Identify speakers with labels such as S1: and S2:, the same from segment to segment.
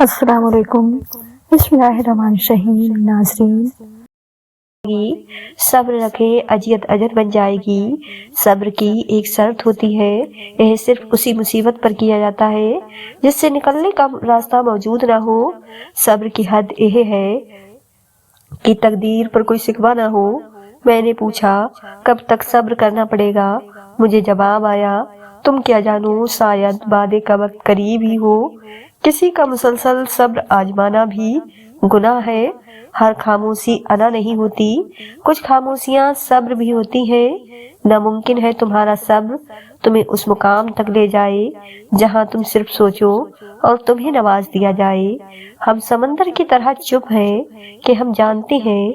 S1: السلام علیکم۔ بسم اللہ الرحمن الرحیم۔ ناظرین،
S2: صبر رکھے اجیت اجر بن جائے گی۔ صبر کی ایک شرط ہوتی ہے، یہ صرف اسی مصیبت پر کیا جاتا ہے جس سے نکلنے کا راستہ موجود نہ ہو۔ صبر کی حد یہ ہے کہ تقدیر پر کوئی شکوہ نہ ہو۔ میں نے پوچھا کب تک صبر کرنا پڑے گا؟ مجھے جواب آیا تم کیا جانو، شاید وعدے کا وقت قریب ہی ہو۔ کسی کا مسلسل صبر آزمانا بھی گناہ ہے۔ ہر خاموشی انا نہیں ہوتی، کچھ خاموشیاں صبر بھی ہوتی ہیں۔ ناممکن ہے تمہارا صبر تمہیں اس مقام تک لے جائے جہاں تم صرف سوچو اور تمہیں نواز دیا جائے۔ ہم سمندر کی طرح چپ ہیں کہ ہم جانتے ہیں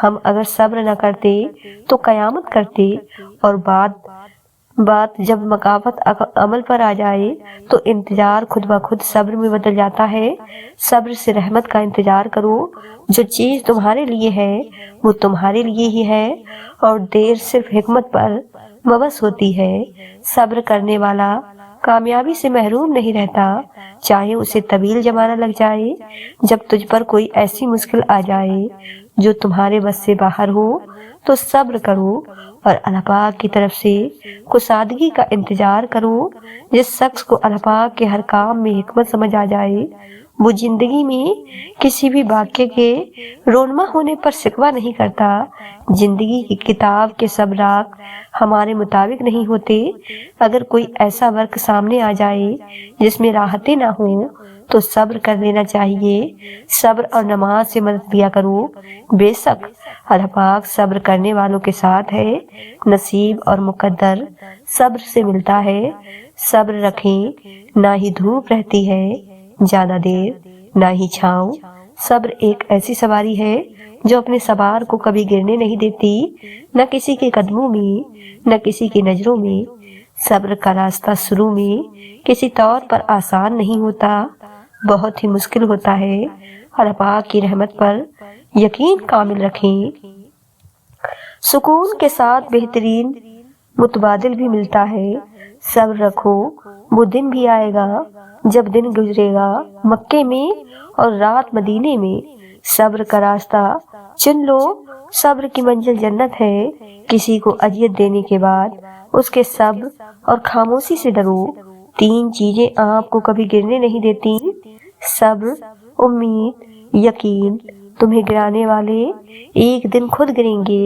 S2: ہم اگر صبر نہ کرتے تو قیامت کرتے، اور بات جب مقافت عمل پر آ جائے تو انتظار خود بخود صبر میں بدل جاتا ہے۔ صبر سے رحمت کا انتظار کرو۔ جو چیز تمہارے لیے ہے وہ تمہارے لیے ہی ہے، اور دیر صرف حکمت پر مبعوث ہوتی ہے۔ صبر کرنے والا کامیابی سے محروم نہیں رہتا، چاہے اسے طویل زمانہ لگ جائے۔ جب تجھ پر کوئی ایسی مشکل آ جائے جو تمہارے بس سے باہر ہو تو صبر کرو اور اللہ پاک کی طرف سے کشادگی کا انتظار کرو۔ جس شخص کو اللہ پاک کے ہر کام میں حکمت سمجھ آ جائے وہ زندگی میں کسی بھی واقعے کے رونما ہونے پر شکوہ نہیں کرتا۔ زندگی کی کتاب کے سب راگ ہمارے مطابق نہیں ہوتے۔ اگر کوئی ایسا وقت سامنے آ جائے جس میں راحتیں نہ ہوں تو صبر کر لینا چاہیے۔ صبر اور نماز سے مدد لیا کرو، بے شک اللہ پاک صبر کرنے والوں کے ساتھ ہے۔ نصیب اور مقدر صبر سے ملتا ہے۔ صبر رکھیں، نہ ہی دھوپ رہتی ہے زیادہ دیر نہ ہی چھاؤں۔ صبر ایک ایسی سواری ہے جو اپنے سوار کو کبھی گرنے نہیں دیتی، نہ کسی کے قدموں میں نہ کسی کی نظروں میں۔ صبر کا راستہ شروع میں کسی طور پر آسان نہیں ہوتا، بہت ہی مشکل ہوتا ہے۔ اللہ پاک کی رحمت پر یقین کامل رکھیں۔ سکون کے ساتھ بہترین متبادل بھی ملتا ہے۔ صبر رکھو، وہ دن بھی آئے گا جب دن گزرے گا مکے میں اور رات مدینے میں۔ صبر کا راستہ چن لو، صبر کی منزل جنت ہے۔ کسی کو اذیت دینے کے بعد اس کے صبر اور خاموشی سے ڈرو۔ تین چیزیں آپ کو کبھی گرنے نہیں دیتی: صبر، امید، یقین۔ تمہیں گرانے والے ایک دن خود گریں گے۔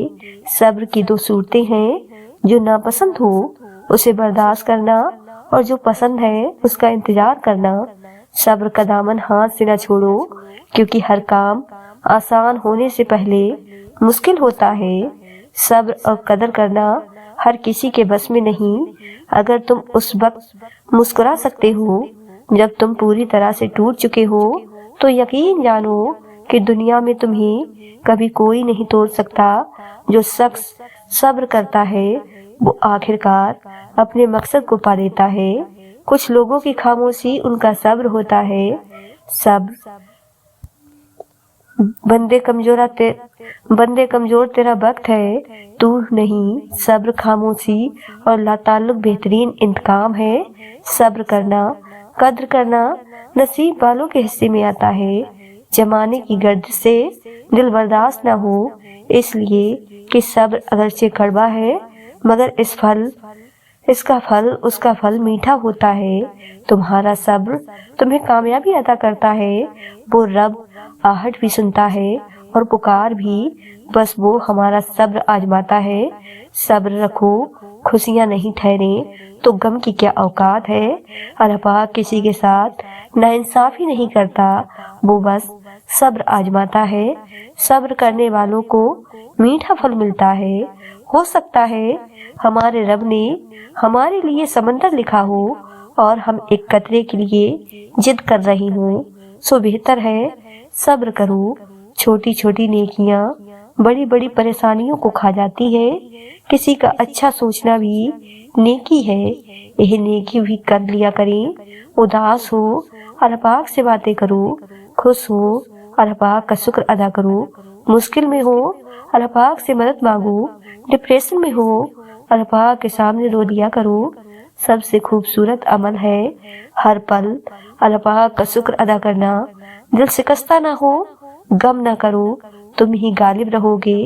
S2: صبر کی دو صورتیں ہیں: جو ناپسند ہو اسے برداشت کرنا، اور جو پسند ہے اس کا انتظار کرنا۔ صبر کا دامن ہاتھ سے نہ چھوڑو، کیونکہ ہر کام آسان ہونے سے پہلے مشکل ہوتا ہے۔ صبر اور قدر کرنا ہر کسی کے بس میں نہیں۔ اگر تم اس وقت مسکرا سکتے ہو جب تم پوری طرح سے ٹوٹ چکے ہو تو یقین جانو کہ دنیا میں تمہیں کبھی کوئی نہیں توڑ سکتا۔ جو شخص صبر کرتا ہے وہ آخرکار اپنے مقصد کو پا لیتا ہے۔ کچھ لوگوں کی خاموشی ان کا صبر ہوتا ہے۔ صبر بندے کمزور تیرا وقت ہے تو نہیں۔ صبر، خاموشی اور لا تعلق بہترین انتقام ہے۔ صبر کرنا، قدر کرنا نصیب والوں کے حصے میں آتا ہے۔ زمانے کی گردش سے دل برداشت نہ ہو، اس لیے کہ صبر اگرچہ کڑوا ہے مگر اس کا پھل میٹھا ہوتا ہے۔ تمہارا صبر تمہیں کامیابی عطا کرتا ہے۔ وہ رب آہٹ بھی سنتا ہے اور پکار بھی، بس وہ ہمارا صبر آزماتا ہے۔ صبر رکھو، خوشیاں نہیں ٹھہریں تو غم کی کیا اوقات ہے۔ اللہ پاک کسی کے ساتھ ناانصافی نہیں کرتا، وہ بس صبر آزماتا ہے۔ صبر کرنے والوں کو میٹھا پھل ملتا ہے۔ ہو سکتا ہے ہمارے رب نے ہمارے لیے سمندر لکھا ہو اور ہم ایک قطرے کے لیے جد کر رہی ہوں، سو بہتر ہے صبر کرو۔ چھوٹی چھوٹی نیکیاں بڑی بڑی پریشانیوں کو کھا جاتی ہے۔ کسی کا اچھا سوچنا بھی نیکی ہے، یہ نیکی بھی کر لیا کریں۔ اداس ہو اللہ پاک سے باتیں کرو، خوش ہو اللہ پاک کا شکر ادا کرو، مشکل میں ہو اللہ پاک سے مدد مانگو، ڈپریشن میں ہو اللہ پاک کے سامنے رو دیا کرو۔ سب سے خوبصورت عمل ہے۔ ہر پل اللہ پاک کا شکر ادا کرنا، دل شکستہ نہ ہو، غم نہ کرو، تم ہی غالب رہو گے۔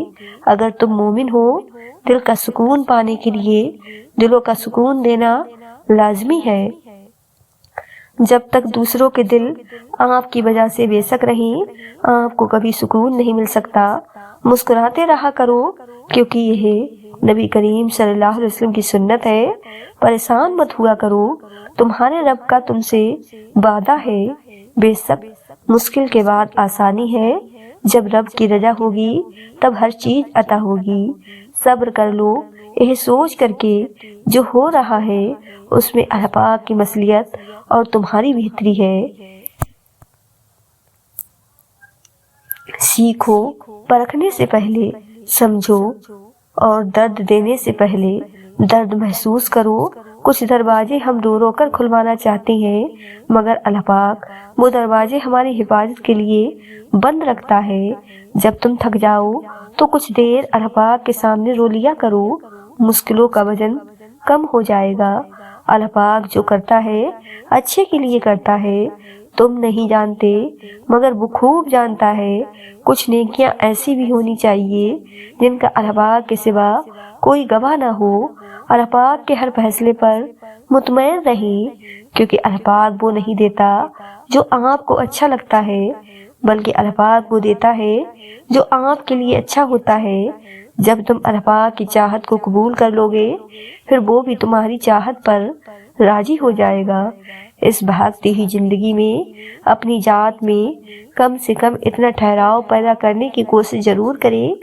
S2: اگر تم مومن ہو، دل کا سکون پانے کے لیے دلوں کا سکون دینا لازمی ہے۔ جب تک دوسروں کے دل آپ کی وجہ سے بے شک رہیں، آپ کو کبھی سکون نہیں مل سکتا۔ مسکراتے رہا کرو، کیونکہ یہ نبی کریم صلی اللہ علیہ وسلم کی سنت ہے۔ پریشان مت ہوا کرو، تمہارے رب کا تم سے وعدہ ہے، بے شک مشکل کے بعد آسانی ہے۔ جب رب کی رضا ہوگی تب ہر چیز عطا ہوگی۔ صبر کر لو، یہ سوچ کر کے جو ہو رہا ہے اس میں اللہ پاک کی مصلحت اور تمہاری بہتری ہے۔ سیکھو، پرکھنے سے پہلے سمجھو، اور درد دینے سے پہلے درد محسوس کرو۔ کچھ دروازے ہم رو رو کر کھلوانا چاہتے ہیں، مگر اللہ پاک وہ دروازے ہماری حفاظت کے لیے بند رکھتا ہے۔ جب تم تھک جاؤ تو کچھ دیر اللہ پاک کے سامنے رو لیا کرو، مشکلوں کا وزن کم ہو جائے گا۔ اللہ پاک جو کرتا ہے اچھے کے لیے کرتا ہے، تم نہیں جانتے مگر وہ خوب جانتا ہے۔ کچھ نیکیاں ایسی بھی ہونی چاہیے جن کا اللہ پاک کے سوا کوئی گواہ نہ ہو۔ اللہ پاک کے ہر فیصلے پر مطمئن رہیں، کیونکہ اللہ پاک وہ نہیں دیتا جو آپ کو اچھا لگتا ہے، بلکہ اللہ پاک وہ دیتا ہے جو آپ کے لیے اچھا ہوتا ہے۔ جب تم اللہ پاک کی چاہت کو قبول کر لو گے، پھر وہ بھی تمہاری چاہت پر راضی ہو جائے گا۔ اس بھاگتی ہوئی زندگی میں اپنی ذات میں کم سے کم اتنا ٹھہراؤ پیدا کرنے کی کوشش ضرور کریں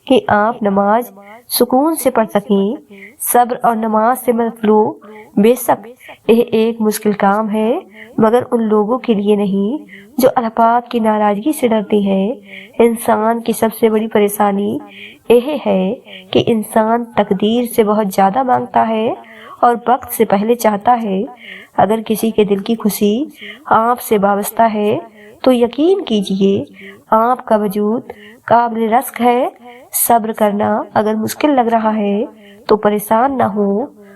S2: کہ آپ نماز سکون سے پڑھ سکیں۔ صبر اور نماز سے مدد لو، بے شک یہ ایک مشکل کام ہے، مگر ان لوگوں کے لیے نہیں جو اللہ پاک کی ناراضگی سے ڈرتے ہیں۔ انسان کی سب سے بڑی پریشانی یہ ہے کہ انسان تقدیر سے بہت زیادہ مانگتا ہے اور وقت سے پہلے چاہتا ہے۔ اگر کسی کے دل کی خوشی آپ سے وابستہ ہے تو یقین کیجئے آپ کا وجود قابل رزق ہے۔ صبر کرنا اگر مشکل لگ رہا ہے تو پریشان نہ ہو،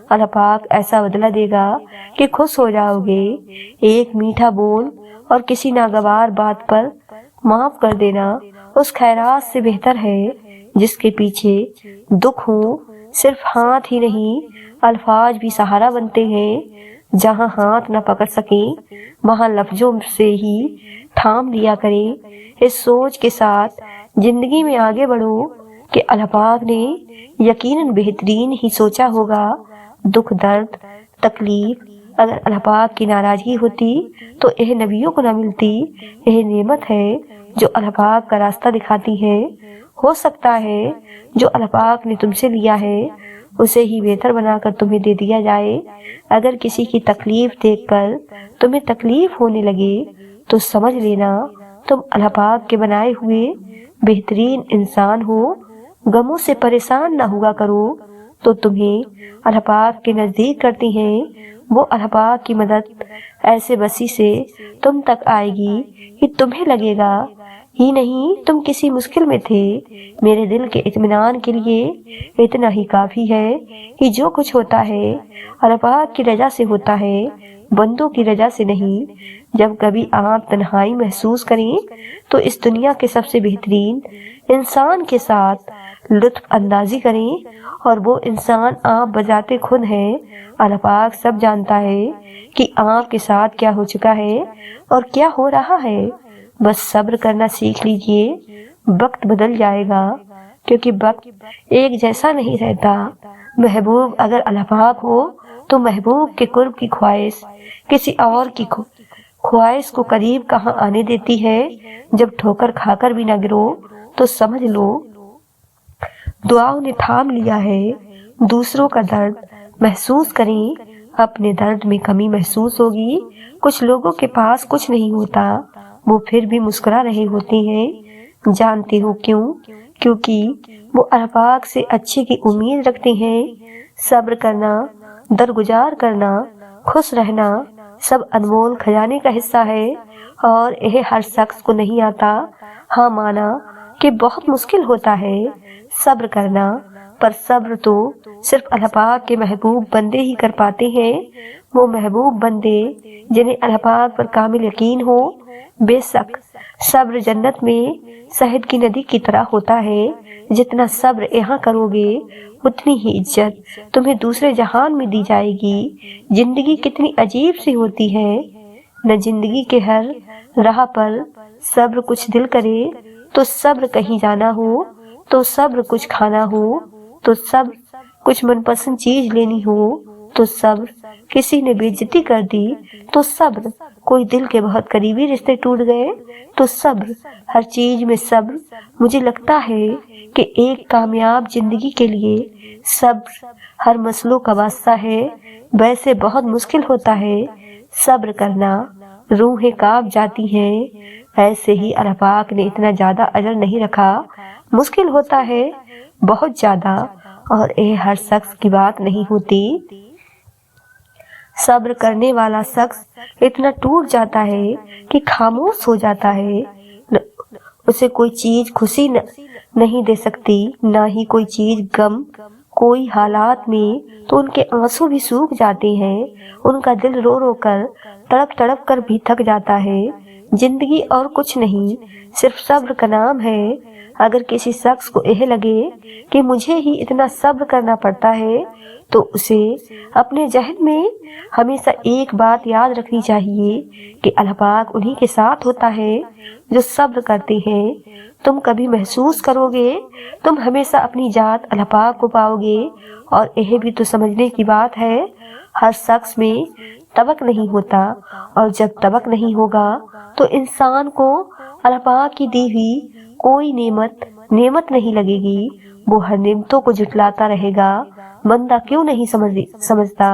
S2: اللہ پاک ایسا بدلہ دے گا کہ خوش ہو جاؤ گے۔ ایک میٹھا بول اور کسی ناگوار بات پر معاف کر دینا اس خیرات سے بہتر ہے جس کے پیچھے دکھ ہو۔ صرف ہاتھ ہی نہیں، الفاظ بھی سہارا بنتے ہیں۔ جہاں ہاتھ نہ پکڑ سکیں وہاں لفظوں سے ہی تھام لیا کریں۔ اس سوچ کے ساتھ زندگی میں آگے بڑھو کہ اللہ پاک نے یقیناً بہترین ہی سوچا ہوگا۔ دکھ، درد، تکلیف اگر اللہ پاک کی ناراضگی ہوتی تو یہ نبیوں کو نہ ملتی۔ یہ نعمت ہے جو اللہ پاک کا راستہ دکھاتی ہے۔ ہو سکتا ہے جو اللہ پاک نے تم سے لیا ہے اسے ہی بہتر بنا کر تمہیں دے دیا جائے۔ اگر کسی کی تکلیف دیکھ کر تمہیں تکلیف ہونے لگے تو سمجھ لینا تم اللہ پاک کے بنائے ہوئے بہترین انسان ہو۔ غموں سے پریشان نہ ہوا کرو تو تمہیں اللہ پاک کے نزدیک کرتی ہیں۔ وہ اللہ پاک کی مدد ایسے وسیع سے تم تک آئے گی کہ تمہیں لگے گا ہی نہیں تم کسی مشکل میں تھے۔ میرے دل کے اطمینان کے لیے اتنا ہی کافی ہے کہ جو کچھ ہوتا ہے اللہ پاک کی رضا سے ہوتا ہے، بندوں کی رضا سے نہیں۔ جب کبھی آپ تنہائی محسوس کریں تو اس دنیا کے سب سے بہترین انسان کے ساتھ لطف اندازی کریں، اور وہ انسان آپ بذات خود ہیں۔ اللہ پاک سب جانتا ہے کہ آپ کے ساتھ کیا ہو چکا ہے اور کیا ہو رہا ہے۔ بس صبر کرنا سیکھ لیجئے، وقت بدل جائے گا، کیونکہ وقت ایک جیسا نہیں رہتا۔ محبوب اگر اللہ پاک ہو تو محبوب کے قرب کی خواہش کسی اور کی خواہش کو قریب کہاں آنے دیتی ہے۔ جب ٹھوکر کھا کر بھی نہ گرو تو سمجھ لو دعاؤں نے تھام لیا ہے۔ دوسروں کا درد محسوس کریں، اپنے درد میں کمی محسوس ہوگی۔ کچھ لوگوں کے پاس کچھ نہیں ہوتا، وہ پھر بھی مسکرا رہے ہوتے ہیں۔ جانتے ہو کیوں؟ کیونکہ وہ اللہ پاک سے اچھے کی امید رکھتے ہیں۔ صبر کرنا، درگزار کرنا، خوش رہنا سب انمول خزانے کا حصہ ہے، اور یہ ہر شخص کو نہیں آتا۔ ہاں، مانا کہ بہت مشکل ہوتا ہے۔ صبر کرنا پر صبر تو صرف اللہ پاک کے محبوب بندے ہی کر پاتے ہیں، وہ محبوب بندے جنہیں اللہ پاک پر کامل یقین ہو۔ بے شک صبر جنت میں شہد کی ندی کی طرح ہوتا ہے، جتنا صبر یہاں کرو گے اتنی ہی عزت تمہیں دوسرے جہان میں دی جائے گی۔ زندگی کتنی عجیب سی ہوتی ہے، نہ زندگی کے ہر راہ پر صبر کچھ دل کرے تو صبر کہیں جانا ہو، تو صبر کچھ کھانا ہو، تو صبر کچھ من پسند چیز لینی ہو، تو صبر کسی نے بے عزتی کر دی، تو صبر کوئی دل کے بہت قریبی رشتے ٹوٹ گئے، تو صبر ہر چیز میں صبر۔ مجھے لگتا ہے کہ ایک کامیاب زندگی کے لیے صبر ہر مسئلوں کا واسطہ ہے، ویسے بہت مشکل ہوتا ہے صبر کرنا، روحیں کانپ جاتی ہیں، ایسے ہی اللہ پاک نے اتنا زیادہ اجر نہیں رکھا، مشکل ہوتا ہے بہت زیادہ، اور یہ ہر شخص کی بات نہیں ہوتی۔ صبر کرنے والا شخص اتنا ٹوٹ جاتا ہے کہ خاموش ہو جاتا ہے، اسے کوئی چیز خوشی نہیں دے سکتی، نہ ہی کوئی چیز غم۔ کوئی حالات میں تو ان کے آنسو بھی سوکھ جاتے ہیں، ان کا دل رو رو کر تڑپ تڑپ کر بھی تھک جاتا ہے۔ زندگی اور کچھ نہیں، صرف صبر کا نام ہے۔ اگر کسی شخص کو یہ لگے کہ مجھے ہی اتنا صبر کرنا پڑتا ہے تو اسے اپنے ذہن میں ہمیشہ ایک بات یاد رکھنی چاہیے کہ اللہ پاک انہی کے ساتھ ہوتا ہے جو صبر کرتے ہیں۔ تم کبھی محسوس کرو گے تم ہمیشہ اپنی ذات اللہ پاک کو پاؤ گے، اور یہ بھی تو سمجھنے کی بات ہے ہر شخص میں طبق نہیں ہوتا، اور جب طبق نہیں ہوگا تو انسان کو اللہ پاک کی دی ہوئی کوئی نعمت نہیں لگے گی، وہ ہر نعمتوں کو جھٹلاتا رہے گا۔ بندہ کیوں نہیں سمجھتا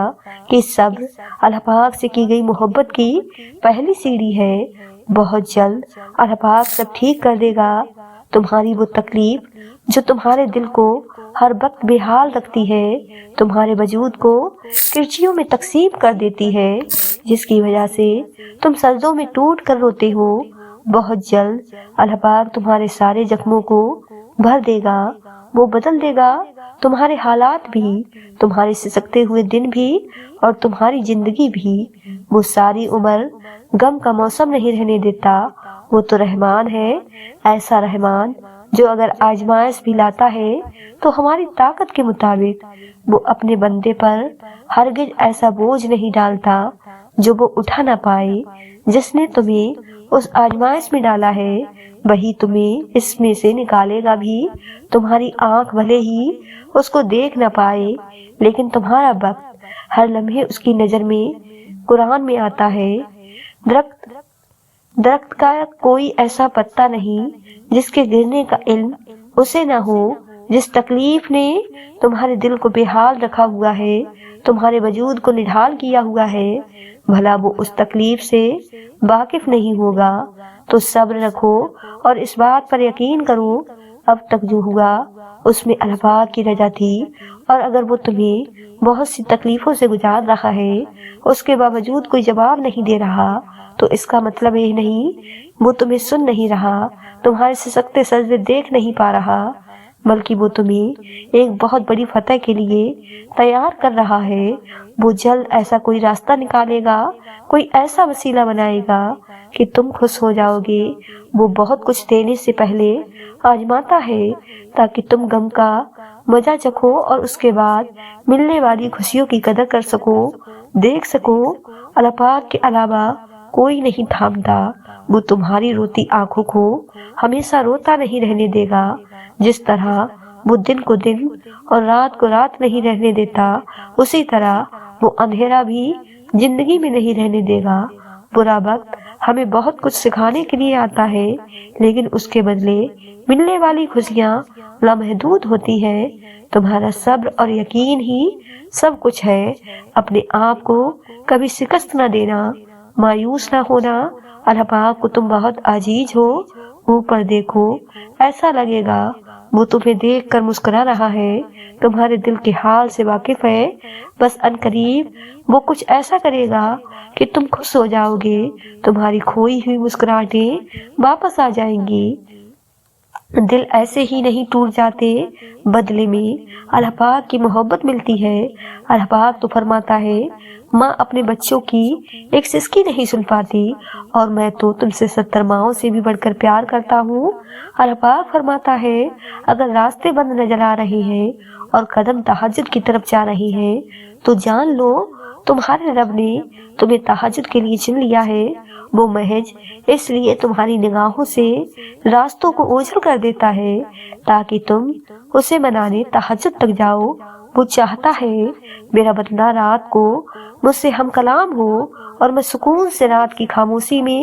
S2: کہ صبر اللہ پاک سے کی گئی محبت کی پہلی سیڑھی ہے۔ بہت جلد اللہ پاک سب ٹھیک کر دے گا۔ تمہاری وہ تکلیف جو تمہارے دل کو ہر وقت بے حال رکھتی ہے، تمہارے وجود کو کرچیوں میں تقسیم کر دیتی ہے، جس کی وجہ سے تم سجدوں میں ٹوٹ کر روتے ہو، بہت جلد اللہ پاک تمہارے سارے زخموں کو بھر دے گا، وہ بدل دے گا تمہارے حالات بھی، تمہارے سسکتے ہوئے دن بھی، اور تمہاری زندگی بھی۔ وہ ساری عمر غم کا موسم نہیں رہنے دیتا، وہ تو رحمان ہے، ایسا رحمان جو اگر آزمائش بھی لاتا ہے تو ہماری طاقت کے مطابق وہ اپنے بندے پر ہرگز ایسا بوجھ نہیں ڈالتا جو وہ اٹھا نہ پائے۔ جس نے تمہیں اس آزمائش میں ڈالا ہے وہی تمہیں اس میں سے نکالے گا بھی۔ تمہاری آنکھ بھلے ہی اس کو دیکھ نہ پائے، لیکن تمہارا وقت ہر لمحے اس کی نظر میں۔ قرآن میں آتا ہے، درخت کا کوئی ایسا پتا نہیں جس کے گرنے کا علم اسے نہ ہو۔ جس تکلیف نے تمہارے دل کو بے حال رکھا ہوا ہے، تمہارے وجود کو نڈھال کیا ہوا ہے، بھلا وہ اس تکلیف سے واقف نہیں ہوگا؟ تو صبر رکھو اور اس بات پر یقین کرو اب تک جو ہوا اس میں اللہ پاک کی رضا تھی، اور اگر وہ تمہیں بہت سی تکلیفوں سے گزار رہا ہے اس کے باوجود کوئی جواب نہیں دے رہا تو اس کا مطلب یہ نہیں وہ تمہیں سن نہیں رہا، تمہارے سسکتے سجدے دیکھ نہیں پا رہا، بلکہ وہ تمہیں ایک بہت بڑی فتح کے لیے تیار کر رہا ہے۔ وہ جلد ایسا کوئی راستہ نکالے گا، کوئی ایسا وسیلہ بنائے گا کہ تم خوش ہو جاؤ گے۔ وہ بہت کچھ دینے سے پہلے آزماتا ہے تاکہ تم غم کا مزہ چکھو اور اس کے بعد ملنے والی خوشیوں کی قدر کر سکو، دیکھ سکو۔ اللہ پاک کے علاوہ کوئی نہیں تھامتا، وہ تمہاری روتی آنکھوں کو ہمیشہ روتا نہیں رہنے دے گا۔ جس طرح وہ دن کو دن اور رات کو رات نہیں رہنے دیتا، اسی طرح وہ اندھیرا بھی زندگی میں نہیں رہنے دے گا۔ برا وقت ہمیں بہت کچھ سکھانے کے لیے آتا ہے، لیکن اس کے بدلے ملنے والی خوشیاں لامحدود ہوتی ہیں۔ تمہارا صبر اور یقین ہی سب کچھ ہے۔ اپنے آپ کو کبھی شکست نہ دینا، مایوس نہ ہونا۔ اللہ پاک کو تم بہت عزیز ہو، اوپر دیکھو، ایسا لگے گا وہ تمہیں دیکھ کر مسکرا رہا ہے، تمہارے دل کے حال سے واقف ہے۔ بس عنقریب وہ کچھ ایسا کرے گا کہ تم خوش ہو جاؤ گے، تمہاری کھوئی ہوئی مسکراہٹیں واپس آ جائیں گی۔ دل ایسے ہی نہیں ٹوٹ جاتے، بدلے میں اللہ پاک کی محبت ملتی ہے۔ اللہ پاک تو فرماتا ہے، ماں اپنے بچوں کی ایک سسکی نہیں سن پاتی اور میں تو تم سے 70 ماؤں سے بھی بڑھ کر پیار کرتا ہوں۔ اللہ پاک فرماتا ہے، اگر راستے بند نظر آ رہے ہیں اور قدم تہجد کی طرف جا رہے ہیں تو جان لو تمہارے رب نے تمہیں تہجد کے لیے چن لیا ہے۔ وہ محض اس لیے تمہاری نگاہوں سے راستوں کو اوجھل کر دیتا ہے تاکہ تم اسے منانے تہجد تک جاؤ۔ وہ چاہتا ہے میرا بندہ رات کو مجھ سے ہم کلام ہو اور میں سکون سے رات کی خاموشی میں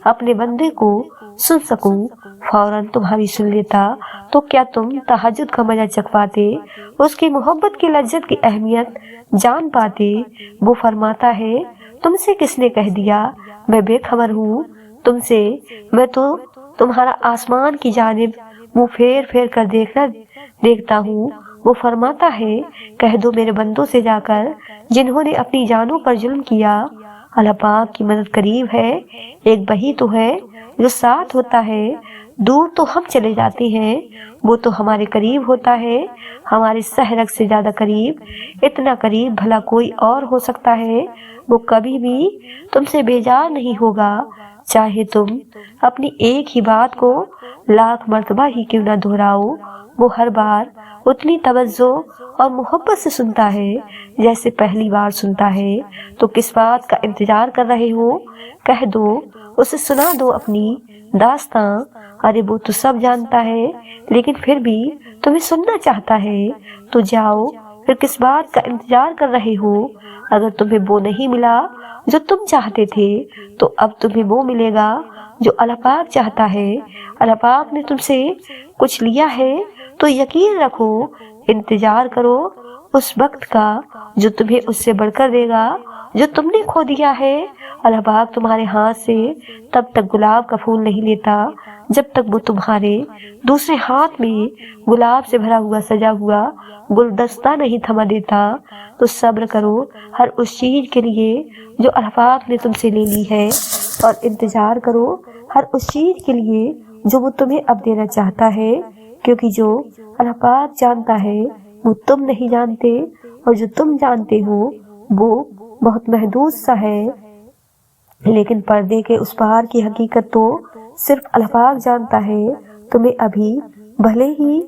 S2: اپنے بندے کو سن سکوں۔ فوراً تمہاری سن لیتا تو کیا تم تہجد کا مزہ چکھ پاتے، اس کی محبت کی لذت کی اہمیت جان پاتے۔ وہ فرماتا ہے، تم سے کس نے کہہ دیا میں بے خبر ہوں تم سے، میں تو تمہارا آسمان کی جانب منہ پھیر پھیر کر دیکھتا ہوں۔ وہ فرماتا ہے، کہہ دو میرے بندوں سے جا کر جنہوں نے اپنی جانوں پر ظلم کیا، اللہ پاک کی مدد قریب ہے۔ ایک وہی تو ہے جو ساتھ ہوتا ہے، دور تو ہم چلے جاتے ہیں، وہ تو ہمارے قریب ہوتا ہے، ہمارے سہ رگ سے زیادہ قریب۔ اتنا قریب بھلا کوئی اور ہو سکتا ہے؟ وہ کبھی بھی تم سے بیزار نہیں ہوگا، چاہے تم اپنی ایک ہی بات کو لاکھ مرتبہ ہی کیوں نہ دہراؤ۔ وہ ہر بار اتنی توجہ اور محبت سے سنتا ہے جیسے پہلی بار سنتا ہے۔ تو کس بات کا انتظار کر رہے ہو؟ کہہ دو، اسے سنا دو اپنی داستاں۔ ارے وہ تو سب جانتا ہے لیکن پھر بھی تمہیں سننا چاہتا ہے، تو جاؤ، پھر کس بات کا انتظار کر رہے ہو؟ اگر تمہیں وہ نہیں ملا جو تم چاہتے تھے تو اب تمہیں وہ ملے گا جو اللہ پاک چاہتا ہے۔ اللہ پاک نے تم سے کچھ لیا ہے تو یقین رکھو، انتظار کرو اس وقت کا جو تمہیں اس سے بڑھ کر دے گا جو تم نے کھو دیا ہے۔ اللہ پاک تمہارے ہاتھ سے تب تک گلاب کا پھول نہیں لیتا جب تک وہ تمہارے دوسرے ہاتھ میں گلاب سے بھرا ہوا سجا ہوا گلدستہ نہیں تھما دیتا۔ تو صبر کرو ہر اس چیز کے لیے جو اللہ پاک نے تم سے لے لی ہے، اور انتظار کرو ہر اس چیز کے لیے جو وہ تمہیں اب دینا چاہتا ہے، کیونکہ جو اللہ پاک جانتا ہے وہ تم نہیں جانتے، اور جو تم جانتے ہو وہ بہت محدود سا ہے۔ لیکن پردے کے اس پار کی حقیقت تو صرف اللہ پاک جانتا ہے۔ تمہیں ابھی بھلے ہی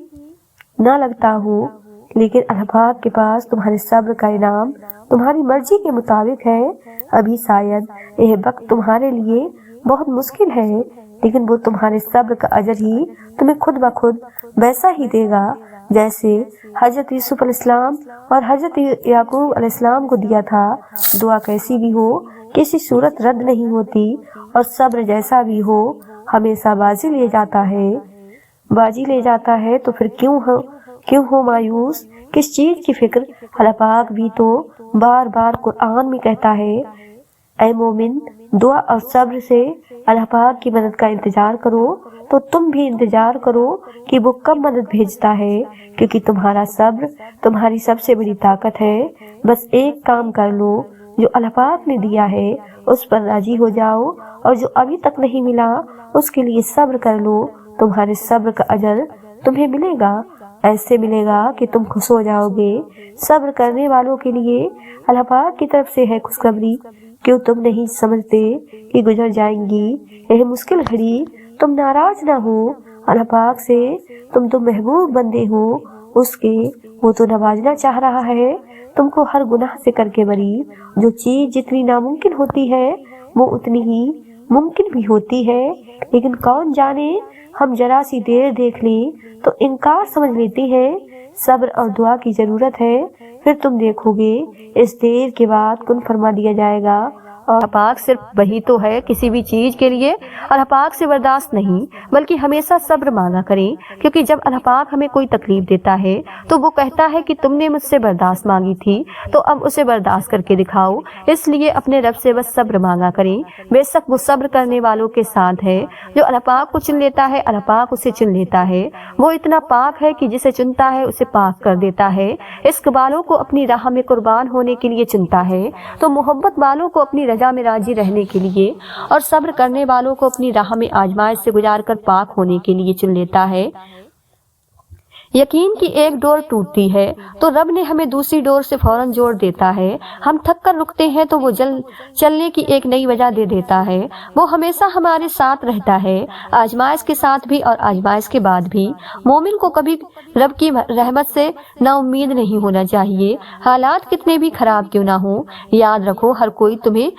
S2: نہ لگتا ہو لیکن اللہ پاک کے پاس تمہارے صبر کا انعام تمہاری مرضی کے مطابق ہے۔ ابھی شاید یہ وقت تمہارے لیے بہت مشکل ہے لیکن وہ تمہارے صبر کا اجر ہی تمہیں خود بخود ویسا ہی دے گا جیسے حضرت یوسف علیہ السلام اور حضرت یعقوب علیہ السلام کو دیا تھا۔ دعا کیسی بھی ہو کسی صورت رد نہیں ہوتی، اور صبر جیسا بھی ہو ہمیشہ بازی لے جاتا ہے۔ تو پھر کیوں ہو مایوس؟ کس چیز کی فکر؟ اللہ پاک بھی تو بار بار قرآن میں کہتا ہے، اے مومن، دعا اور صبر سے اللہ پاک کی مدد کا انتظار کرو۔ تو تم بھی انتظار کرو کہ وہ کب مدد بھیجتا ہے، کیونکہ تمہارا صبر تمہاری سب سے بڑی طاقت ہے۔ بس ایک کام کر لو، جو اللہ پاک نے دیا ہے اس پر راضی ہو جاؤ، اور جو ابھی تک نہیں ملا اس کے لیے صبر کر لو۔ تمہارے صبر کا اجر تمہیں ملے گا، ایسے ملے گا کہ تم خوش ہو جاؤ گے۔ صبر کرنے والوں کے لیے اللہ پاک کی طرف سے ہے خوشخبری۔ کیوں تم نہیں سمجھتے کہ گزر جائیں گی یہ مشکل گھڑی؟ تم ناراض نہ ہو اللہ پاک سے، تم تو محبوب بندے ہو اس کے، وہ تو نوازنا چاہ رہا ہے تم کو ہر گناہ سے کر کے بری۔ جو چیز جتنی ناممکن ہوتی ہے وہ اتنی ہی ممکن بھی ہوتی ہے، لیکن کون جانے ہم ذرا سی دیر دیکھ لیں تو انکار سمجھ لیتے ہیں۔ صبر اور دعا کی ضرورت ہے، پھر تم دیکھو گے اس دیر کے بعد کن فرما دیا جائے گا۔ اور اللہ پاک صرف وہی تو ہے، کسی بھی چیز کے لیے اللہ پاک سے برداشت نہیں بلکہ ہمیشہ صبر مانگا کریں، کیونکہ جب اللہ پاک ہمیں کوئی تکلیف دیتا ہے تو وہ کہتا ہے کہ تم نے مجھ سے برداشت مانگی تھی تو اب اسے برداشت کر کے دکھاؤ۔ اس لیے اپنے رب سے بس صبر مانگا کریں، بے شک وہ صبر کرنے والوں کے ساتھ ہے۔ جو اللہ پاک کو چن لیتا ہے اللہ پاک اسے چن لیتا ہے۔ وہ اتنا پاک ہے کہ جسے چنتا ہے اسے پاک کر دیتا ہے۔ عشق والوں کو اپنی راہ میں قربان ہونے کے لیے چنتا ہے تو محبت والوں کو اپنی रजा में राजी रहने के लिए और सब्र करने वालों को अपनी राह में आजमाइश से गुजार कर पाक होने के लिए चुन लेता है। यकीन की एक डोर टूटती है तो रब ने हमें दूसरी डोर से फौरन जोड़ देता है। हम थक कर रुकते हैं तो वो चलने की एक नई वजह दे देता है। वो हमेशा हमारे साथ रहता है, आजमाइश के साथ भी और आजमाइश के बाद भी। मोमिन को कभी रब की रहमत से ना उम्मीद नहीं होना चाहिए, हालात कितने भी खराब क्यों ना हो। याद रखो, हर कोई तुम्हें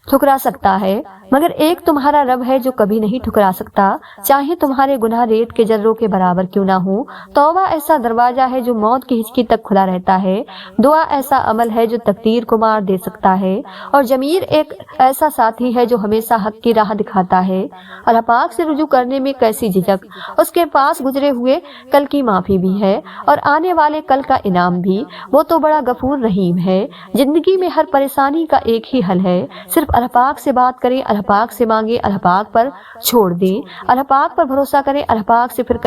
S2: ठुकरा सकता है, मगर एक तुम्हारा रब है जो कभी नहीं ठुकरा सकता, चाहे तुम्हारे गुनाह रेत के जर्रों के बराबर क्यों ना हो। तौबा ऐसा दरवाजा है जो मौत की हिचकी तक खुला रहता है। दुआ ऐसा अमल है जो तकदीर को मार दे सकता है। और जमीर एक ऐसा साथी है जो हमेशा हक की राह दिखाता है। अल्लाह पाक से रुजू करने में कैसी झिझक, उसके पास गुजरे हुए कल की माफी भी है और आने वाले कल का इनाम भी। वो तो बड़ा गफूर रहीम है। जिंदगी में हर परेशानी का एक ही हल है, सिर्फ अल्लाह पाक से बात करें, अल्लाह पाक से मांगे, अल्लाह पाक पर छोड़ दें, अल्लाह पाक पर भरोसा करें, अल्लाह पाक से फिर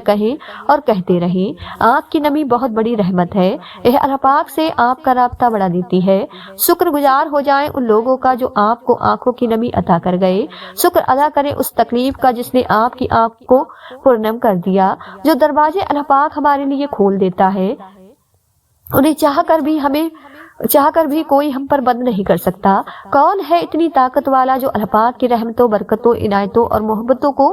S2: कहें और कहते रहें। आँख की नमी बहुत बड़ी रहमत है, यह अल्लाह पाक से आपका राब्ता बढ़ा देती है। शुक्रगुजार हो जाएं उन लोगों का जो आपको आंखों की नमी अता कर गए। शुक्र अदा करें उस तकलीफ का जिसने आपकी आंख को पुरनम कर दिया। जो दरवाजे अल्लाह पाक हमारे लिए खोल देता है, उन्हें चाहकर भी कोई हम पर बंद नहीं कर सकता। कौन है इतनी ताकत वाला जो अल्लाह पाक की रहमतों, बरकतों, इनायतों और मोहब्बतों को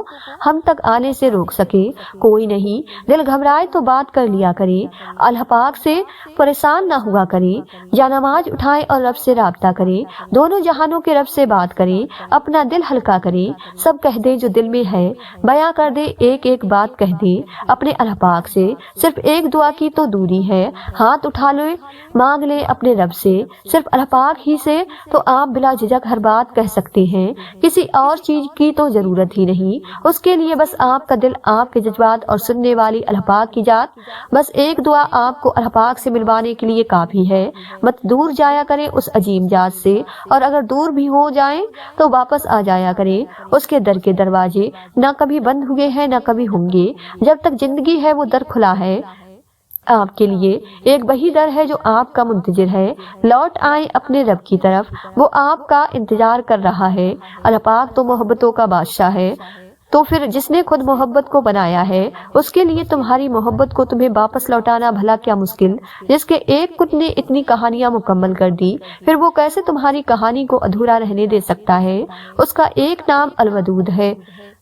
S2: हम तक आने से रोक सके? कोई नहीं। दिल घबराए तो बात कर लिया करे, अल्लाह पाक से परेशान ना हुआ करे। या नमाज उठाए और रब से राब्ता करे, दोनों जहानों के रब से बात करे, अपना दिल हल्का करे, सब कह दे जो दिल में है, बयां कर दे, एक एक बात कह दे अपने अल्लाह पाक से। सिर्फ एक दुआ की तो दूरी है, हाथ उठा ले, मांग ले अपने रब से, सिर्फ अल्लाह पाक ही से, तो आप बिला झिझक हर बात कह सकते हैं। किसी और चीज की तो जरूरत ही नहीं, उसके लिए बस आपका दिल, आपके जज्बात और सुनने वाली अल्लाह पाक की जात। बस एक दुआ आपको अल्लाह पाक से मिलवाने के लिए काफी है। मत दूर जाया करें उस अजीम जात से, और अगर दूर भी हो जाएं तो वापस आ जाया करें। उसके दर के दरवाजे ना कभी बंद हुए हैं ना कभी होंगे। जब तक जिंदगी है वो दर खुला है आपके लिए। एक वही दर है जो आपका मुंतजिर है। लौट आए अपने रब की तरफ, वो आपका इंतजार कर रहा है। अल्लाह पाक तो मोहब्बतों का बादशाह है, तो फिर जिसने खुद मोहब्बत को बनाया है उसके लिए तुम्हारी मोहब्बत को तुम्हें वापस लौटाना भला क्या मुश्किल। जिसके एक कुत ने इतनी कहानियां मुकम्मल कर दी, फिर वो कैसे तुम्हारी कहानी को अधूरा रहने दे सकता है। उसका एक नाम अलवदूद है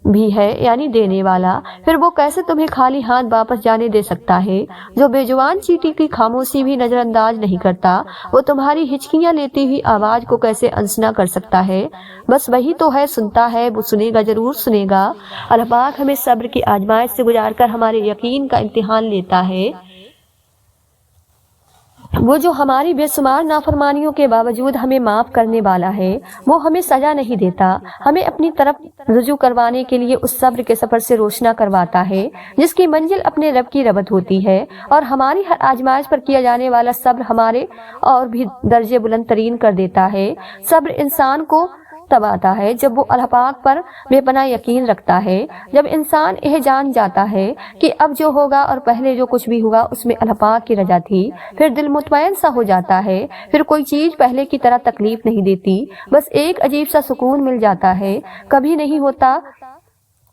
S2: भी है, यानी देने वाला, फिर वो कैसे तुम्हें खाली हाथ वापस जाने दे सकता है। जो बेजुबान चींटी की खामोशी भी नजरअंदाज नहीं करता, वो तुम्हारी हिचकियां लेती हुई आवाज को कैसे अनसुना कर सकता है। बस वही तो है, सुनता है, वो सुनेगा, जरूर सुनेगा। अल्लाह पाक हमें सब्र की आजमाइश से गुजारकर हमारे यकीन का इम्तिहान लेता है। वो जो हमारी बेशुमार नाफरमानियों के बावजूद हमें माफ करने वाला है, वो हमें सजा नहीं देता, हमें अपनी तरफ रुजू करवाने के लिए उस सब्र के सफर से रोशना करवाता है जिसकी मंजिल अपने रब की रबत होती है। और हमारी हर आजमाइश पर किया जाने वाला सब्र हमारे और भी दर्जे बुलंद तरीन कर देता है। सब्र इंसान को तब आता है जब वो अल्लाह पाक पर बेपनाह यकीन रखता है। जब इंसान यह जान जाता है कि अब जो होगा और पहले जो कुछ भी हुआ उसमें अल्लाह पाक की रजा थी, फिर दिल मुतमईन सा हो जाता है। फिर कोई चीज पहले की तरह तकलीफ नहीं देती, बस एक अजीब सा सुकून मिल जाता है। कभी नहीं होता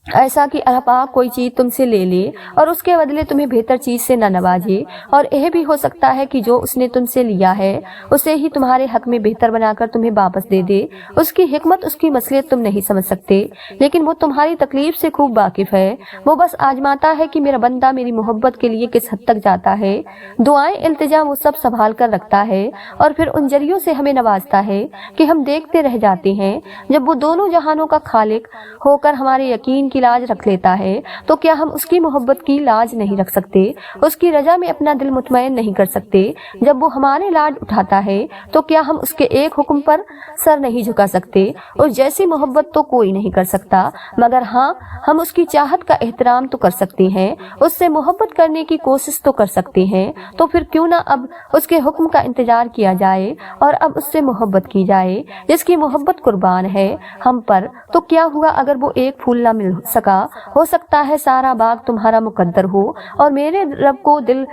S2: ऐसा कि अल्लाह पाक कोई चीज तुमसे ले ले और उसके बदले तुम्हें बेहतर चीज से न नवाजे। और यह भी हो सकता है कि जो उसने तुमसे लिया है उसे ही तुम्हारे हक में बेहतर बनाकर तुम्हें वापस दे दे। उसकी हिकमत, उसकी मसलियत तुम नहीं समझ सकते, लेकिन वो तुम्हारी तकलीफ से खूब वाकिफ है। वो बस आजमाता है कि मेरा बंदा मेरी मोहब्बत के लिए किस हद तक जाता है। दुआएं, इल्तिजा वो सब संभाल कर रखता है और फिर उन जरियों से हमें नवाजता है कि हम देखते रह जाते हैं। जब वो दोनों जहानों का खालिक होकर हमारे यकीन की लाज रख लेता है, तो क्या हम उसकी मोहब्बत की लाज नहीं रख सकते, उसकी रजा में अपना दिल मुतमईन नहीं कर सकते। जब वो हमारे लाज उठाता है तो क्या हम उसके एक हुक्म पर सर नहीं झुका सकते। उस जैसी मोहब्बत तो कोई नहीं कर सकता, मगर हाँ, हम उसकी चाहत का एहतराम तो कर सकते हैं, उससे मोहब्बत करने की कोशिश तो कर सकते हैं। तो फिर क्यों ना अब उसके हुक्म का इंतजार किया जाए और अब उससे मोहब्बत की जाए जिसकी मोहब्बत कुर्बान है हम पर। तो क्या हुआ अगर वो एक फूल ना मिल सका, हो सकता है सारा बाग तुम्हारा मुकद्दर हो और मेरे रब को दिल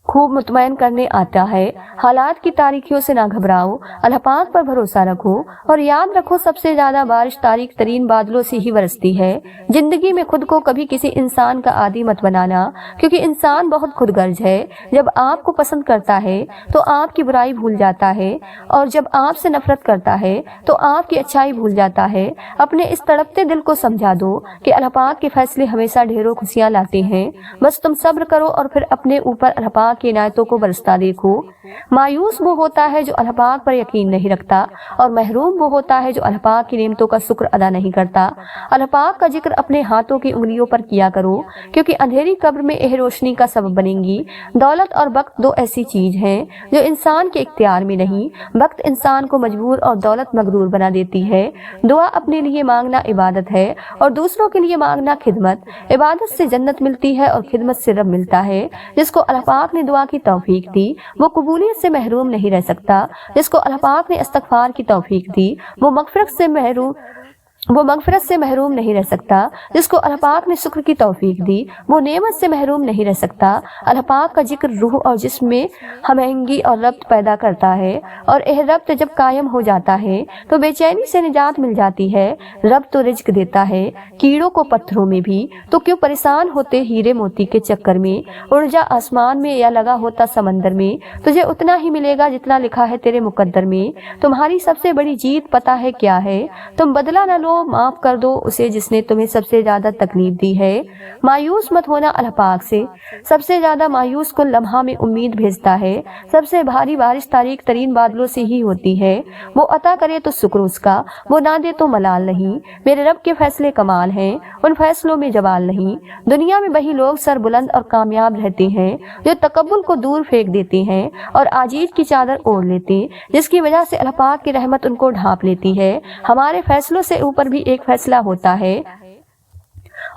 S2: खूब मुतमईन करने आता है। हालात की तारीखियों से ना घबराओ, अल्लाह पाक पर भरोसा रखो और याद रखो सबसे ज्यादा बारिश तारीख तरीन बादलों से ही बरसती है। जिंदगी में खुद को कभी किसी इंसान का आदी मत बनाना, क्योंकि इंसान बहुत खुदगर्ज है। जब आपको पसंद करता है तो आपकी बुराई भूल जाता है, और जब आपसे नफरत करता है तो आपकी अच्छाई भूल जाता है। अपने इस तड़पते दिल को समझा दो कि अल्लाह पाक के फैसले हमेशा ढेरों खुशियां लाते हैं। बस तुम सब्र करो और फिर अपने ऊपर अल्लाह पाक की इनायतों को बरसता देखो। मायूस वो होता है जो अल्लाह पाक पर यकीन नहीं रखता, और महरूम वो होता है जो अल्लाह पाक की नेमतों का शुक्र अदा नहीं करता। अल्लाह पाक का जिक्र अपने हाथों की उंगलियों पर किया करो, क्योंकि अंधेरी कब्र में यह रोशनी का सबब बनेंगी। दौलत और वक्त दो ऐसी चीज हैं जो इंसान के इख्तियार में नहीं। वक्त इंसान को मजबूर और दौलत मगरूर बना देती है। दुआ अपने लिए मांगना इबादत है और दूसरों के लिए मांगना खिदमत। इबादत से जन्नत मिलती है और खिदमत से रब मिलता है। जिसको अल्लाह पाक ने दुआ की तौफीक दी वो कबूलियत से महरूम नहीं रह सकता। जिसको अल्लाह पाक ने इस्तगफार की तौफीक दी वो मगफिरत से महरूम नहीं रह सकता। जिसको अल्लाह पाक ने शुक्र की तौफीक दी वो नेमत से महरूम नहीं रह सकता। अल्लाह पाक का जिक्र रूह और जिस्म में हमहंगी और रब्त पैदा करता है, और यह रब्त जब कायम हो जाता है तो बेचैनी से निजात मिल जाती है। रब तो रिज्क देता है कीड़ों को पत्थरों में भी, तो क्यों परेशान होते हीरे मोती के चक्कर में। उड़ जा आसमान में या लगा होता समंदर में, तुझे उतना ही मिलेगा जितना लिखा है तेरे मुकद्दर में। तुम्हारी सबसे बड़ी जीत पता है क्या है? तुम बदला न लो, माफ कर दो उसे जिसने तुम्हें सबसे ज्यादा तकलीफ दी है। मायूस मत होना अल्लाह पाक से, सबसे ज्यादा मायूस को लम्हा में उम्मीद भेजता है। सबसे भारी बारिश तारीख तरीन बादलों से ही होती है। वो अता करे तो शुक्र उसका, वो ना दे तो मलाल नहीं। मेरे रब के फैसले कमाल हैं, उन फैसलों में जवाल नहीं। दुनिया में वही लोग सर बुलंद और कामयाब रहते हैं जो तकब्बुल को दूर फेंक देते हैं और आजीज की चादर ओढ़ लेते, जिसकी वजह से अल्लाह पाक की रहमत उनको ढांप लेती है। हमारे फैसलों से ऊपर भी एक फैसला होता है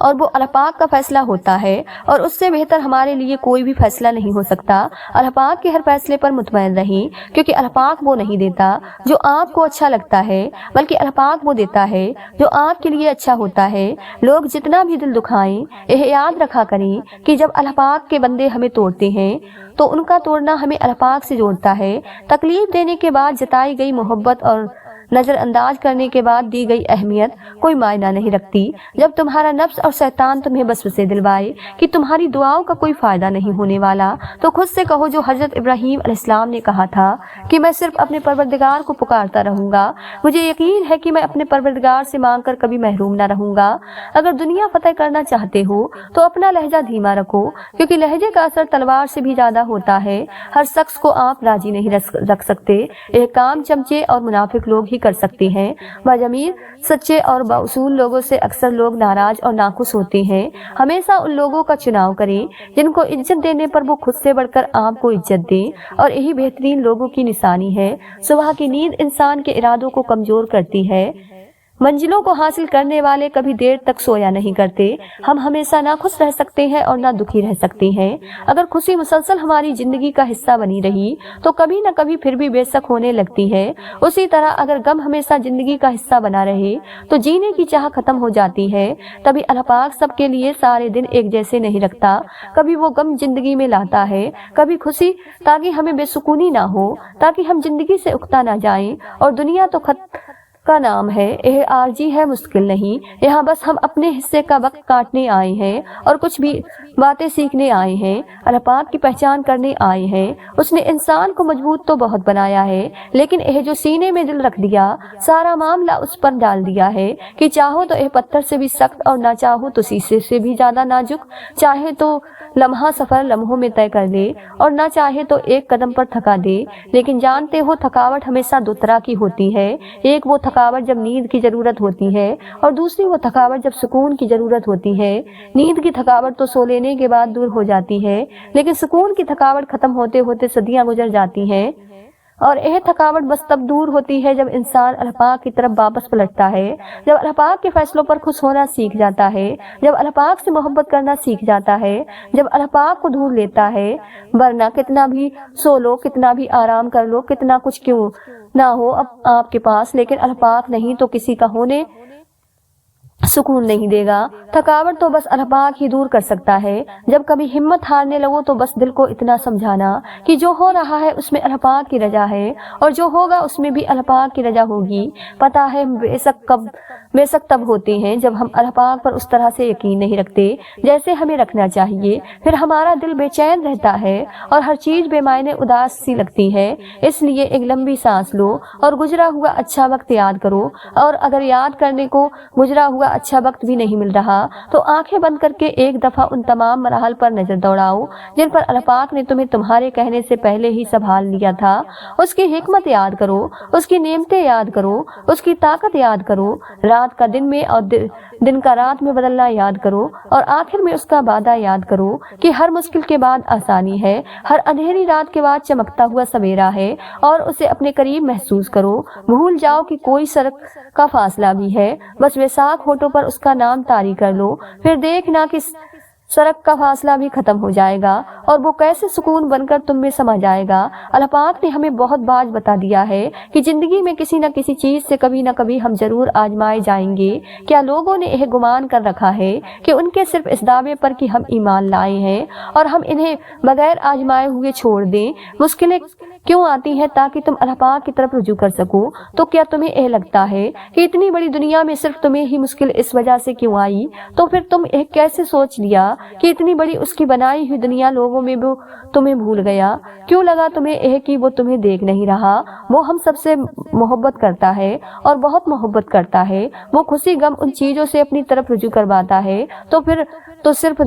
S2: और वो अल्लाह पाक का फैसला होता है, और उससे बेहतर हमारे लिए कोई भी फैसला नहीं हो सकता। अल्लाह पाक के हर फैसले पर मुतमईन रहें, क्योंकि अल्लाह पाक वो नहीं देता जो आपको अच्छा लगता है, बल्कि अल्लाह पाक वो देता है जो आपके लिए अच्छा होता है। लोग जितना भी दिल दुखाएं, यह याद रखा करें कि जब अल्लाह पाक के बंदे हमें तोड़ते हैं तो उनका तोड़ना हमें अल्लाह पाक से जोड़ता है। तकलीफ देने के बाद जताई गई मोहब्बत और नजरअंदाज करने के बाद दी गई अहमियत कोई मायना नहीं रखती। जब तुम्हारा नफ्स और शैतान तुम्हें बस से दिलवाए कि तुम्हारी दुआओं का कोई फायदा नहीं होने वाला, तो खुद से कहो जो हजरत इब्राहीम अलैहिस्सलाम ने कहा था कि मैं सिर्फ अपने परवरदिगार को पुकारता रहूंगा। मुझे यकीन है कि मैं अपने परवरदिगार से मांगकर कभी महरूम न रहूंगा। अगर दुनिया फतेह करना चाहते हो तो अपना लहजा धीमा रखो, क्योंकि लहजे का असर तलवार से भी ज्यादा होता है। हर शख्स को आप राजी नहीं रख सकते। यह काम चमचे और मुनाफिक लोग ही कर सकते हैं। बाज़मीर सच्चे और बाउसूल लोगों से अक्सर लोग नाराज और नाखुश होते हैं। हमेशा उन लोगों का चुनाव करें जिनको इज्जत देने पर वो खुद से बढ़कर आपको इज्जत दें, और यही बेहतरीन लोगों की निशानी है। सुबह की नींद इंसान के इरादों को कमजोर करती है। मंजिलों को हासिल करने वाले कभी देर तक सोया नहीं करते। हम हमेशा ना खुश रह सकते हैं और ना दुखी रह सकते हैं। अगर खुशी मुसलसल हमारी जिंदगी का हिस्सा बनी रही तो कभी न कभी फिर भी बेशक होने लगती है। उसी तरह अगर गम हमेशा जिंदगी का हिस्सा बना रहे तो जीने की चाह खत्म हो जाती है। तभी अल्लाह पाक सबके लिए सारे दिन एक जैसे नहीं रखता। कभी वो गम जिंदगी में लाता है, कभी खुशी, ताकि हमें बेसुकूनी ना हो, ताकि हम जिंदगी से उकता ना जाएं। और दुनिया तो का नाम है, यह आरजी है, मुश्किल नहीं। यहाँ बस हम अपने हिस्से का वक्त काटने आए हैं और कुछ भी बातें सीखने आए हैं, अल्लाह पाक की पहचान करने आए हैं। उसने इंसान को मजबूत तो बहुत बनाया है, लेकिन यह जो सीने में दिल रख दिया, सारा मामला उस पर डाल दिया है कि चाहो तो यह पत्थर से भी सख्त और ना चाहो तो शीशे से भी ज्यादा नाजुक, चाहे तो लम्हा सफर लम्हों में तय कर दे और ना चाहे तो एक कदम पर थका दे। लेकिन जानते हो थकावट हमेशा दो तरह की होती है। एक वो थकावट जब नींद की जरूरत होती है और दूसरी वो थकावट जब सुकून की जरूरत होती है। नींद की थकावट तो सो लेने के बाद दूर हो जाती है, लेकिन सुकून की थकावट खत्म होते होते सदियां गुजर जाती हैं। और यह थकावट बस तब दूर होती है जब इंसान अल्लाह पाक की तरफ वापस पलटता है, जब अल्लाह पाक के फैसलों पर खुश होना सीख जाता है, जब अल्लाह पाक से मोहब्बत करना सीख जाता है, जब अल्लाह पाक को ढूंढ लेता है। वरना कितना भी सो लो, कितना भी आराम कर लो, कितना कुछ क्यों ना हो अब आपके पास, लेकिन अल्लाह पाक नहीं तो किसी का होने सुकून नहीं देगा। थकावट तो बस अल्लाह पाक ही दूर कर सकता है। जब कभी हिम्मत हारने लगो तो बस दिल को इतना समझाना कि जो हो रहा है उसमें अल्लाह पाक की रजा है और जो होगा उसमें भी अल्लाह पाक की रजा होगी। पता है बेशक तब होते हैं जब हम अल्लाह पाक पर उस तरह से यकीन नहीं रखते जैसे हमें रखना चाहिए। फिर हमारा दिल बेचैन रहता है और हर चीज बेमायने उदास सी लगती है। इसलिए एक लंबी सांस लो और गुजरा हुआ अच्छा वक्त याद करो, और अगर याद करने को गुजरा हुआ अच्छा वक्त भी नहीं मिल रहा तो आंखें बंद करके एक दफा उन तमाम मराहल पर नजर दौड़ाओ जिन पर अल्लाह पाक ने तुम्हें तुम्हारे कहने से पहले ही संभाल लिया था। उसकी हिकमत याद करो, उसकी नेमतें याद करो, उसकी ताकत याद करो, रात का दिन में और दिन का रात में बदलना याद करो, और आखिर में उसका वादा याद करो कि हर मुश्किल के बाद आसानी है, हर अंधेरी रात के बाद चमकता हुआ सवेरा है, और उसे अपने करीब महसूस करो। भूल जाओ कि कोई सड़क का फासला भी है, बस वैसाख होठों पर उसका नाम तारी कर लो, फिर देखना कि सड़क का फासला भी खत्म हो जाएगा और वो कैसे सुकून बनकर तुम में समा जाएगा। अल्लाह पाक ने हमें बहुत बार बता दिया है कि जिंदगी में किसी न किसी चीज से कभी न कभी हम जरूर आजमाए जाएंगे। क्या लोगों ने यह गुमान कर रखा है कि उनके सिर्फ इस दावे पर कि हम ईमान लाए हैं और हम इन्हें बगैर आजमाए हुए छोड़ दें? मुश्किलें क्यों आती हैं? ताकि तुम अल्लाह पाक की तरफ रुजू कर सको। तो क्या तुम्हें यह लगता है कि इतनी बड़ी दुनिया में सिर्फ तुम्हें ही मुश्किल इस वजह से क्यों आई? तो फिर तुम यह कैसे सोच लिया कि इतनी बड़ी उसकी बनाई हुई दुनिया लोगों में वो तुम्हें भूल गया? क्यों लगा तुम्हें यह कि वो तुम्हें देख नहीं रहा? वो हम सबसे मोहब्बत करता है और बहुत मोहब्बत करता है। वो खुशी गम उन चीजों से अपनी तरफ रुजू करवाता है। तो फिर तो सिर्फ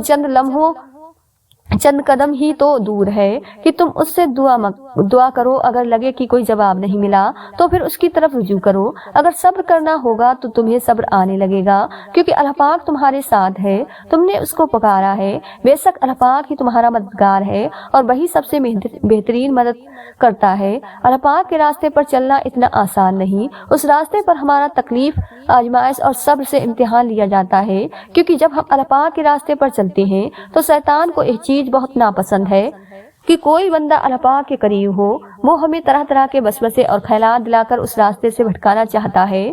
S2: चंद कदम ही तो दूर है कि तुम उससे दुआ करो। अगर लगे कि कोई जवाब नहीं मिला तो फिर उसकी तरफ रुजू करो। अगर सब्र करना होगा तो तुम्हें सब्र आने लगेगा, क्योंकि अल्लाह पाक तुम्हारे साथ है। तुमने उसको पुकारा है, बेशक अल्लाह पाक ही तुम्हारा मददगार है और वही सबसे बेहतरीन मदद करता है। अल्लाह पाक के रास्ते पर चलना इतना आसान नहीं। उस रास्ते पर हमारा तकलीफ, आजमाइश और सब्र से इम्तिहान लिया जाता है, क्योंकि जब हम अल्लाह पाक के रास्ते पर चलते हैं तो शैतान को एक चीज बहुत नापसंद है कि कोई बंदा अल्लाह पाक के करीब हो। वो हमें तरह तरह के वसवसे और ख्यालात दिलाकर उस रास्ते से भटकाना चाहता है।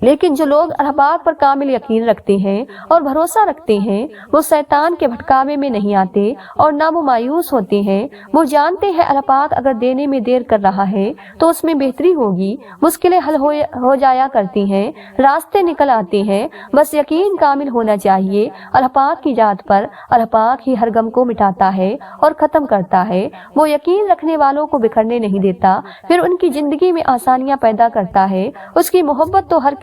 S2: लेकिन जो लोग अल्लाह पाक पर कामिल यकीन रखते हैं और भरोसा रखते हैं, वो शैतान के भटकावे में नहीं आते और ना वो मायूस होते हैं। वो जानते हैं अल्लाह पाक अगर देने में देर कर रहा है तो उसमें बेहतरी होगी। मुश्किलें हल हो जाया करती हैं, रास्ते निकल आते हैं। बस यकीन कामिल होना चाहिए अल्लाह पाक की जात पर। अल्लाह पाक ही हर गम को मिटाता है और खत्म करता है। वो यकीन रखने वालों को बिखरने नहीं देता, फिर उनकी जिंदगी में आसानियां पैदा करता है। उसकी मोहब्बत तो हर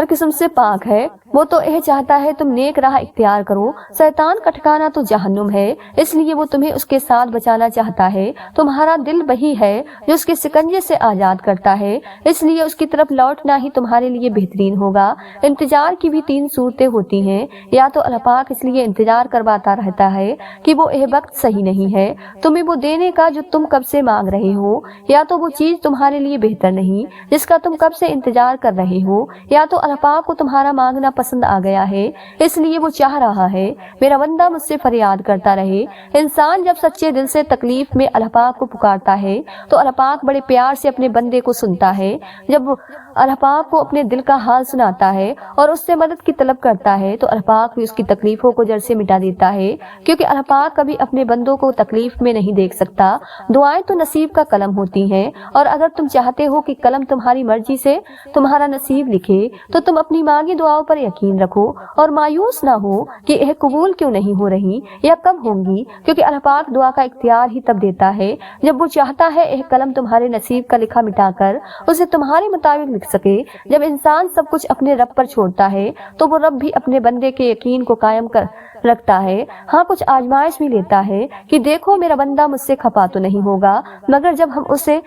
S2: किस्म से पाक है। वो तो यह चाहता है तुम नेक राह इख्तियार करो। शैतान का ठिकाना तो जहन्नुम है, इसलिए वो तुम्हें उसके साथ बचाना चाहता है। तुम्हारा दिल वही है जो उसके सिकंजे से आजाद करता है, इसलिए उसकी तरफ लौटना ही तुम्हारे लिए बेहतरीन होगा। इंतजार की भी 3 सूरतें होती हैं। या तो अल्लाह पाक इसलिए इंतजार करवाता रहता है कि वो यह वक्त सही नहीं है तुम्हें वो देने का जो तुम कब से मांग रहे हो, या तो वो चीज तुम्हारे लिए बेहतर नहीं जिसका तुम कब से इंतजार कर रहे हो, या तो अल्लाह पाक को तुम्हारा मांगना पसंद आ गया है, इसलिए वो चाह रहा है मेरा बंदा मुझसे फरियाद करता रहे। इंसान जब सच्चे दिल से तकलीफ में अल्लाह पाक को पुकारता है तो अल्लाह पाक बड़े प्यार से अपने बंदे को सुनता है। जब अल्लाह पाक को अपने दिल का हाल सुनाता है और उससे मदद की तलब करता है तो अल्लाह पाक भी उसकी तकलीफों को जड़ से मिटा देता है, क्योंकि अल्लाह पाक कभी अपने बंदों को तकलीफ में नहीं देख सकता। दुआएं तो नसीब का कलम होती हैं, और अगर तुम चाहते हो कि कलम तुम्हारी मर्जी से तुम्हारा नसीब लिखे तो तुम अपनी मांगी दुआओं पर यकीन रखो और मायूस ना हो कि यह कबूल क्यों नहीं हो रही या कब होंगी, क्योंकि अल्लाह पाक दुआ का इख्तियार ही तब देता है जब वो चाहता है यह कलम तुम्हारे नसीब का लिखा मिटाकर उसे तुम्हारे मुताबिक लिख सके। जब इंसान सब कुछ अपने रब पर छोड़ता है तो वो रब भी अपने बंदे के यकीन को कायम कर रखता है। हाँ, कुछ आजमाइश भी लेता है कि देखो मेरा बंदा मुझसे खफा तो नहीं होगा, मगर जब हम उसे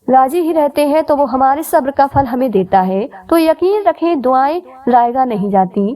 S2: राजी ही रहते हैं तो वो हमारे सब्र का फल हमें देता है। तो यकीन रखें दुआएं रायगा नहीं जाती,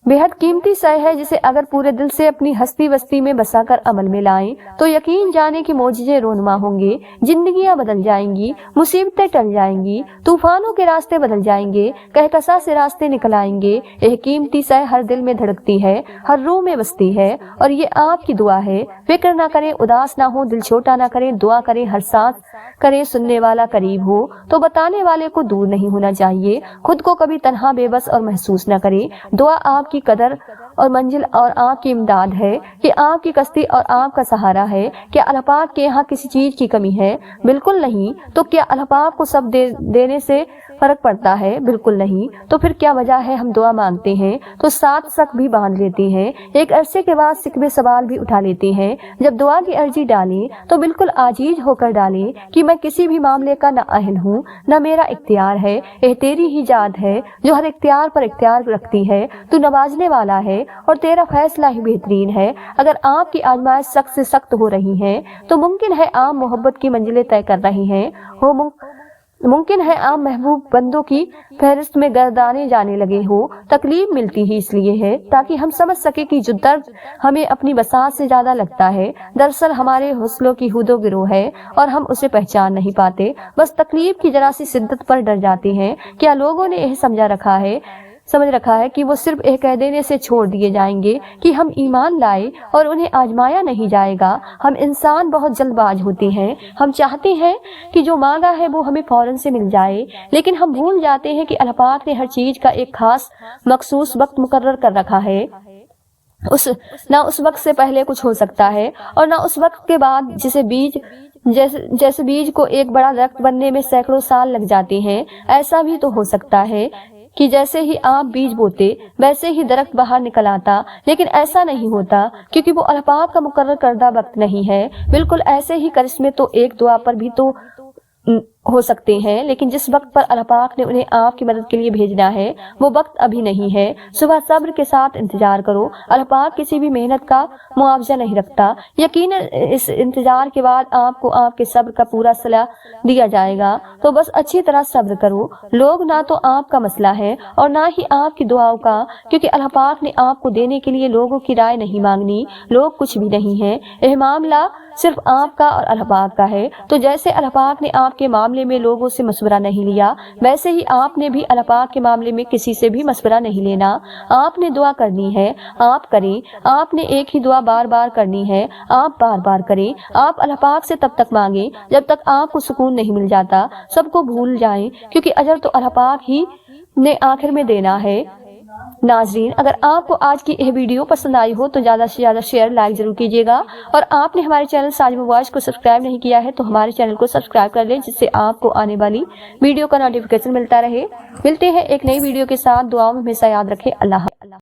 S2: बेहद कीमती शय है जिसे अगर पूरे दिल से अपनी हस्ती बस्ती में बसाकर अमल में लाएं तो यकीन जाने कि मोजिज़े रोनुमा होंगे, जिंदगियां बदल जाएंगी, मुसीबतें टल जाएंगी, तूफानों के रास्ते बदल जाएंगे, कहकशा से रास्ते निकल आएंगे। यह कीमती शय हर दिल में धड़कती है, हर रूह में बसती है और ये आपकी दुआ है। फिक्र ना करें, उदास ना हो, दिल छोटा ना करें, दुआ करें, हर सांस करें, सुनने वाला करीब हो तो बताने वाले को दूर नहीं होना चाहिए। खुद को कभी तन्हा, बेबस और महसूस न करें। दुआ आपकी कदर और मंजिल और आपकी इमदाद है कि आपकी कश्ती और आपका सहारा है। क्या अल्लाह पाक के यहाँ किसी चीज की कमी है? बिल्कुल नहीं। तो क्या अल्लाह पाक को सब देने से फर्क पड़ता है? बिल्कुल नहीं। तो फिर क्या वजह है हम दुआ मांगते हैं तो साथ शक भी बांध लेते हैं, एक अरसे के बाद सिकवे सवाल भी उठा लेते हैं। जब दुआ की अर्जी डालें तो बिल्कुल आजीज होकर डालें कि मैं किसी भी मामले का न अहल हूँ, न मेरा इख्तियार है, यह तेरी ही जात है जो हर इख्तियार पर इख्तियार रखती है। तू नवाजने वाला है और तेरा फैसला ही बेहतरीन है। अगर आपकी आजमाइश सख्त से सख्त हो रही है तो मुमकिन है आप मोहब्बत की मंजिलें तय कर रहे हैं, मुमकिन है आप महबूब बंदों की फहरिस्त में गर्दाने जाने लगे हो। तकलीफ मिलती ही इसलिए है ताकि हम समझ सके कि जो दर्द हमें अपनी बसात से ज्यादा लगता है दरअसल हमारे हौसलों की हुदो गिरोह है और हम उसे पहचान नहीं पाते। बस तकलीफ की जरा सी शिद्दत पर डर जाते हैं। क्या लोगों ने यह समझ रखा है कि वो सिर्फ यह कह देने से छोड़ दिए जाएंगे कि हम ईमान लाए और उन्हें आजमाया नहीं जाएगा। हम इंसान बहुत जल्दबाज होते हैं, हम चाहते हैं कि जो मांगा है वो हमें फौरन से मिल जाए, लेकिन हम भूल जाते हैं कि अल्लाह पाक ने हर चीज का एक खास मखसूस वक्त मुकर्रर कर रखा है। ना उस वक्त से पहले कुछ हो सकता है और ना उस वक्त के बाद। जैसे बीज को एक बड़ा दरख्त बनने में सैकड़ों साल लग जाते हैं, ऐसा भी तो हो सकता है कि जैसे ही आप बीज बोते वैसे ही दरख्त बाहर निकल आता, लेकिन ऐसा नहीं होता क्योंकि वो अल्लाह पाक का मुकर्रर करदा वक्त नहीं है। बिल्कुल ऐसे ही करिश्मे तो एक दुआ पर भी तो हो सकते हैं, लेकिन जिस वक्त पर अल्लाह पाक ने उन्हें आपकी मदद के लिए भेजना है वो वक्त अभी नहीं है। सुबह सब्र के साथ इंतजार करो। अल्लाह पाक किसी भी मेहनत का मुआवजा नहीं रखता। यकीनन इस इंतजार के बाद आपको आपके सब्र का पूरा सिला दिया जाएगा। तो बस अच्छी तरह सब्र करो। लोग ना तो आपका मसला है और ना ही आपकी दुआओं का, क्योंकि अल्लाह पाक ने आपको देने के लिए लोगों की राय नहीं मांगनी। लोग कुछ भी नहीं है, यह मामला सिर्फ आपका और अल्लाह पाक का है। तो जैसे अल्लाह पाक ने आपके मामले में लोगों से मशवरा नहीं लिया, वैसे ही आपने भी अल्लाह पाक के मामले में किसी से भी मशवरा नहीं लेना। आपने दुआ करनी है, आप करें। आपने एक ही दुआ बार बार करनी है, आप बार बार करें। आप अल्लाह पाक से तब तक मांगे जब तक आपको सुकून नहीं मिल जाता। सबको भूल जाएं क्योंकि अजर तो अल्लाह पाक ही ने आखिर में देना है। नाजरीन, अगर आपको आज की यह वीडियो पसंद आई हो तो ज़्यादा से ज़्यादा शेयर लाइक जरूर कीजिएगा और आपने हमारे चैनल साजिमा वॉइस को सब्सक्राइब नहीं किया है तो हमारे चैनल को सब्सक्राइब कर लें, जिससे आपको आने वाली वीडियो का नोटिफिकेशन मिलता रहे। मिलते हैं एक नई वीडियो के साथ। दुआओं में हमेशा याद रखें। अल्लाह।